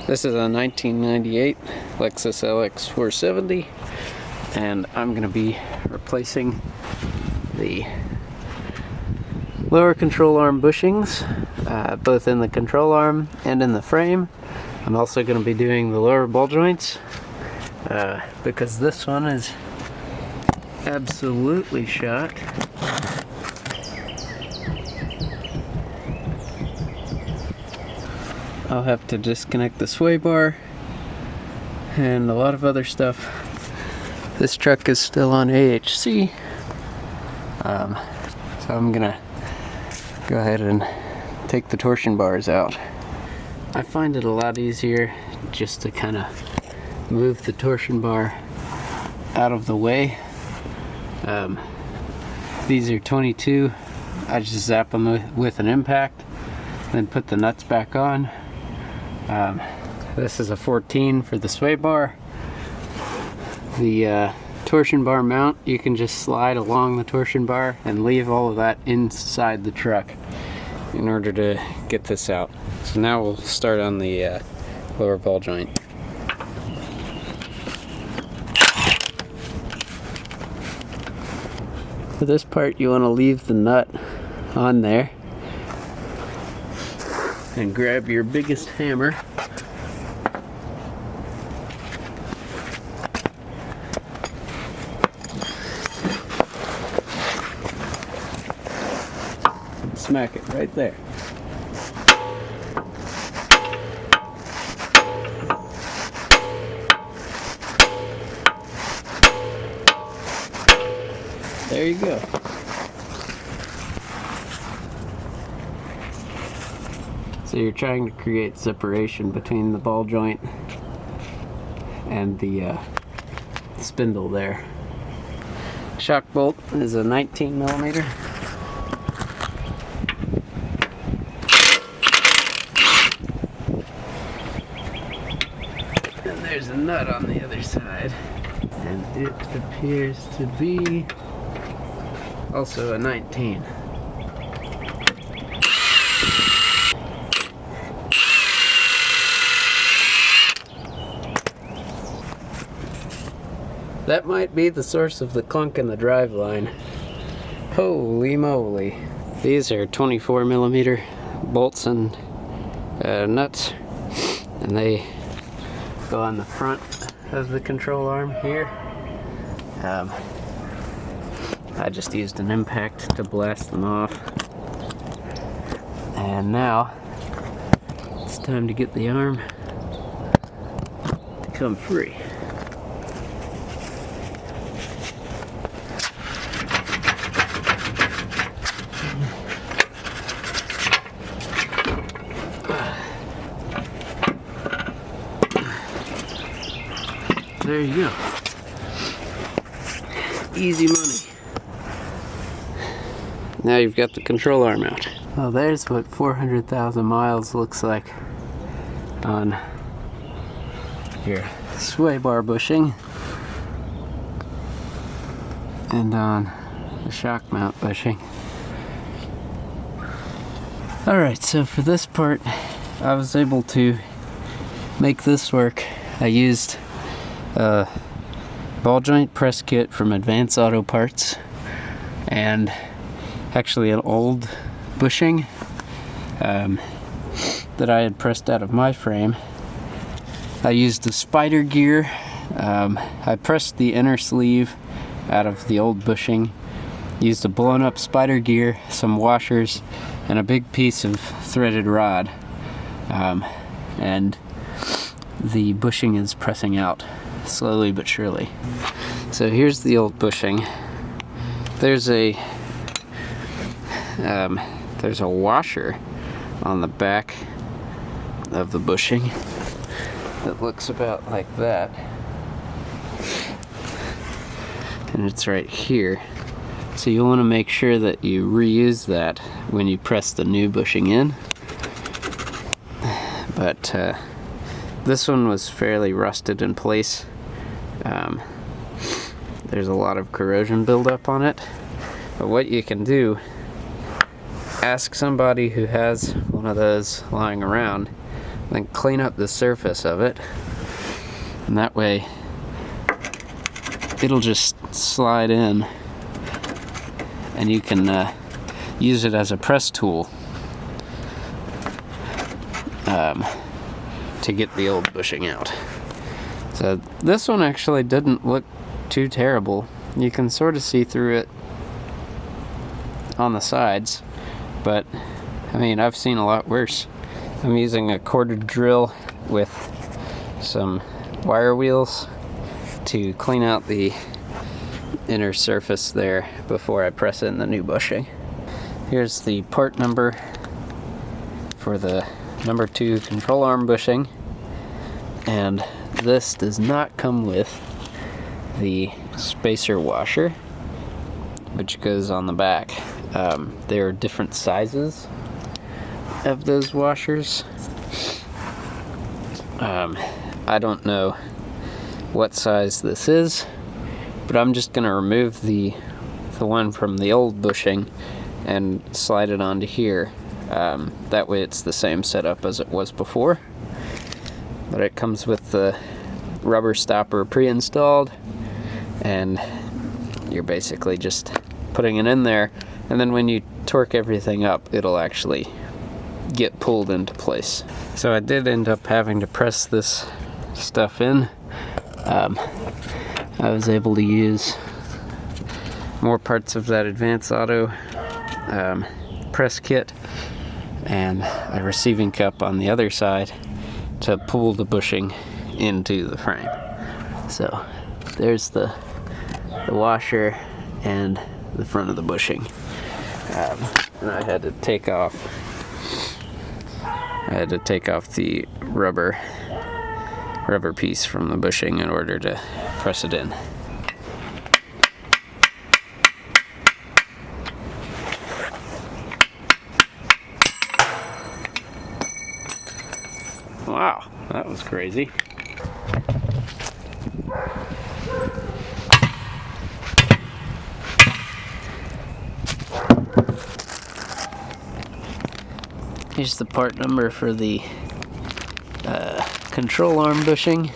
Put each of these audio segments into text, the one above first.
This is a 1998 Lexus LX470, and I'm going to be replacing the lower control arm bushings, both in the control arm and in the frame. I'm also going to be doing the lower ball joints, because this one is absolutely shot. I'll have to disconnect the sway bar and a lot of other stuff. This truck is still on AHC, so I'm gonna go ahead and take the torsion bars out. I find it a lot easier just to kind of move the torsion bar out of the way. These are 22. I just zap them with an impact, then put the nuts back on. This is a 14 for the sway bar. The torsion bar mount, you can just slide along the torsion bar and leave all of that inside the truck in order to get this out. So now we'll start on the lower ball joint. For this part, you want to leave the nut on there and grab your biggest hammer. And smack it right there. There you go. So you're trying to create separation between the ball joint and the spindle there. Shock bolt is a 19 millimeter. And there's a nut on the other side. And it appears to be also a 19. That might be the source of the clunk in the driveline. Holy moly. These are 24 millimeter bolts and nuts, and they go on the front of the control arm here. I just used an impact to blast them off. And now it's time to get the arm to come free. There you go. Easy money. Now you've got the control arm out. Well, there's what 400,000 miles looks like on your sway bar bushing and on the shock mount bushing. Alright, so for this part, I was able to make this work. I used a ball joint press kit from Advanced Auto Parts and actually an old bushing that I had pressed out of my frame. I used a spider gear. I pressed the inner sleeve out of the old bushing, used a blown up spider gear, some washers, and a big piece of threaded rod, and the bushing is pressing out slowly but surely. So here's the old bushing. There's a washer on the back of the bushing that looks about like that, and it's right here. So you want to make sure that you reuse that when you press the new bushing in. But this one was fairly rusted in place. There's a lot of corrosion buildup on it. But what you can do, ask somebody who has one of those lying around then clean up the surface of it, and that way it'll just slide in and you can use it as a press tool to get the old bushing out. So this one actually didn't look too terrible. You can sort of see through it on the sides, but I mean, I've seen a lot worse. I'm using a corded drill with some wire wheels to clean out the inner surface there before I press in the new bushing. Here's the part number for the number 2 control arm bushing, and this does not come with the spacer washer, which goes on the back. There are different sizes of those washers. I don't know what size this is, but I'm just gonna remove the one from the old bushing and slide it onto here. That way it's the same setup as it was before, but it comes with the rubber stopper pre-installed, and you're basically just putting it in there, and then when you torque everything up, it'll actually get pulled into place. So I did end up having to press this stuff in. I was able to use more parts of that Advance Auto press kit and a receiving cup on the other side to pull the bushing into the frame. So there's the washer and the front of the bushing. And I had to take off the rubber piece from the bushing in order to press it in. Wow, that was crazy. Here's the part number for the control arm bushing.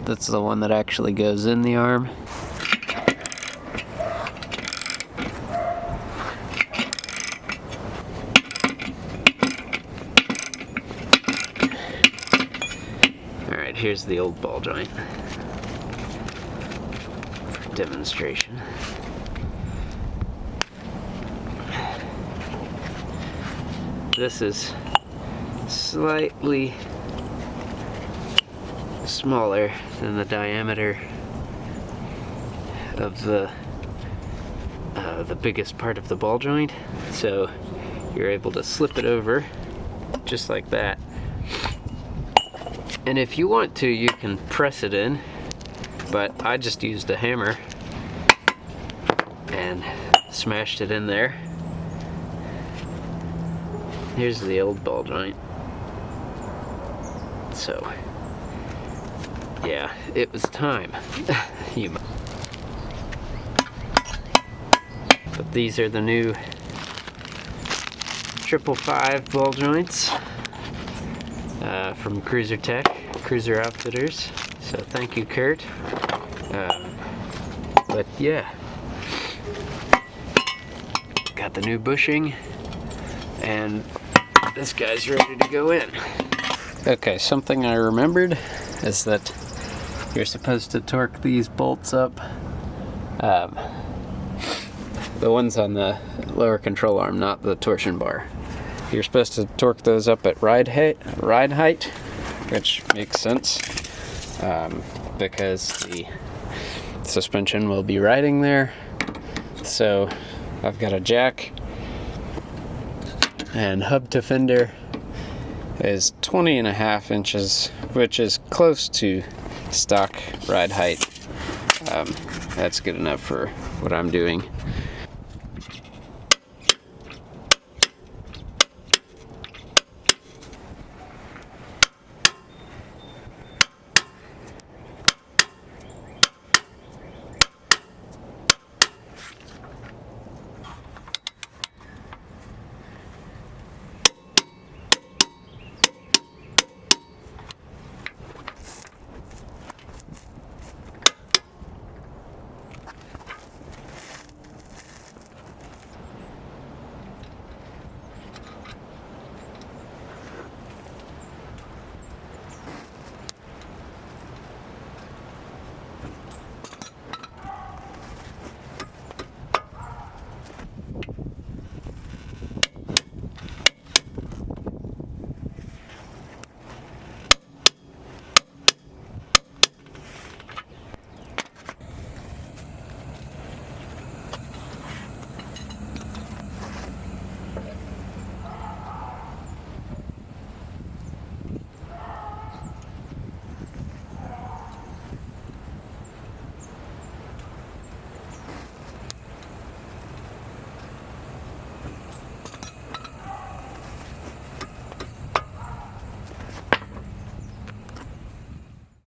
That's the one that actually goes in the arm. Alright, here's the old ball joint for demonstration. This is slightly smaller than the diameter of the biggest part of the ball joint, so you're able to slip it over just like that. And if you want to, you can press it in, but I just used a hammer and smashed it in there. Here's the old ball joint. So, yeah, it was time. But these are the new 555 ball joints from Cruiser Outfitters. So thank you, Kurt. But yeah, got the new bushing, and this guy's ready to go in. Okay, something I remembered is that you're supposed to torque these bolts up. The ones on the lower control arm, not the torsion bar. You're supposed to torque those up at ride height, which makes sense because the suspension will be riding there. So I've got a jack, and hub to fender is 20.5 inches, which is close to stock ride height. That's good enough for what I'm doing.